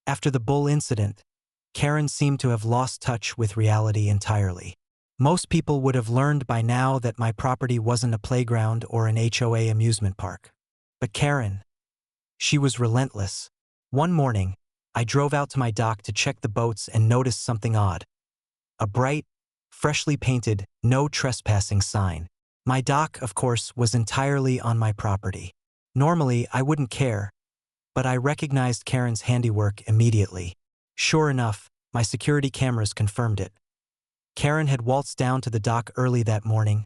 After the bull incident, Karen seemed to have lost touch with reality entirely. Most people would have learned by now that my property wasn't a playground or an HOA amusement park. But Karen, she was relentless. One morning, I drove out to my dock to check the boats and noticed something odd. A bright, freshly painted, "No Trespassing" sign. My dock, of course, was entirely on my property. Normally, I wouldn't care, but I recognized Karen's handiwork immediately. Sure enough, my security cameras confirmed it. Karen had waltzed down to the dock early that morning,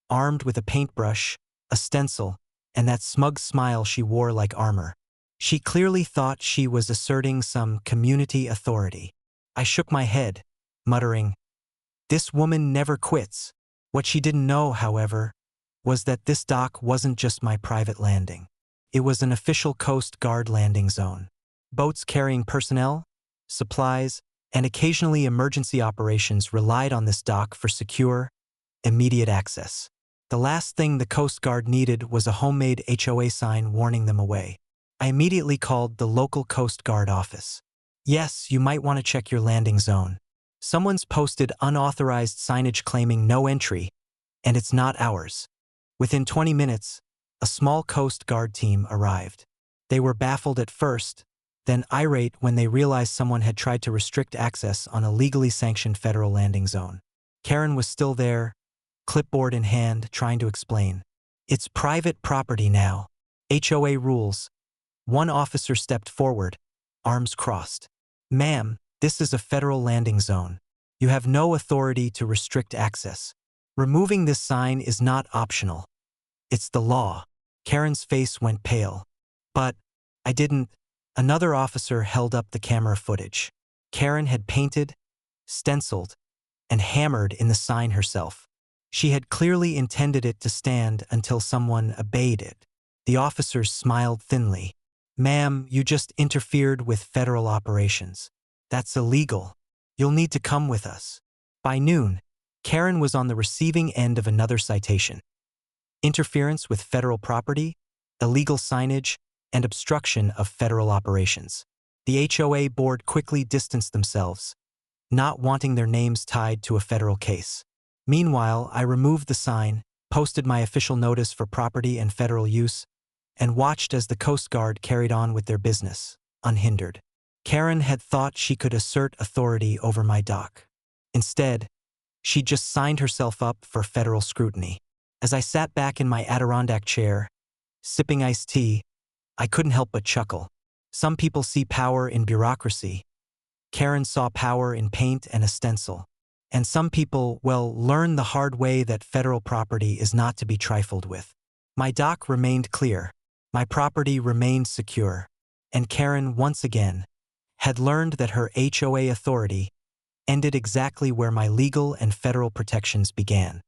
armed with a paintbrush, a stencil, and that smug smile she wore like armor. She clearly thought she was asserting some community authority. I shook my head, muttering, "This woman never quits." What she didn't know, however, was that this dock wasn't just my private landing. It was an official Coast Guard landing zone. Boats carrying personnel, supplies, and occasionally emergency operations relied on this dock for secure, immediate access. The last thing the Coast Guard needed was a homemade HOA sign warning them away. I immediately called the local Coast Guard office. "Yes, you might want to check your landing zone. Someone's posted unauthorized signage claiming no entry, and it's not ours." Within 20 minutes, a small Coast Guard team arrived. They were baffled at first, then irate when they realized someone had tried to restrict access on a legally sanctioned federal landing zone. Karen was still there, clipboard in hand, trying to explain. "It's private property now. HOA rules." One officer stepped forward, arms crossed. "Ma'am, this is a federal landing zone. You have no authority to restrict access. Removing this sign is not optional. It's the law." Karen's face went pale. "But I didn't." Another officer held up the camera footage. Karen had painted, stenciled, and hammered in the sign herself. She had clearly intended it to stand until someone obeyed it. The officers smiled thinly. "Ma'am, you just interfered with federal operations. That's illegal. You'll need to come with us." By noon, Karen was on the receiving end of another citation. Interference with federal property, illegal signage, and obstruction of federal operations. The HOA board quickly distanced themselves, not wanting their names tied to a federal case. Meanwhile, I removed the sign, posted my official notice for property and federal use, and watched as the Coast Guard carried on with their business, unhindered. Karen had thought she could assert authority over my dock. Instead, she just signed herself up for federal scrutiny. As I sat back in my Adirondack chair, sipping iced tea, I couldn't help but chuckle. Some people see power in bureaucracy. Karen saw power in paint and a stencil. And some people, well, learn the hard way that federal property is not to be trifled with. My dock remained clear. My property remained secure. And Karen, once again, had learned that her HOA authority ended exactly where my legal and federal protections began.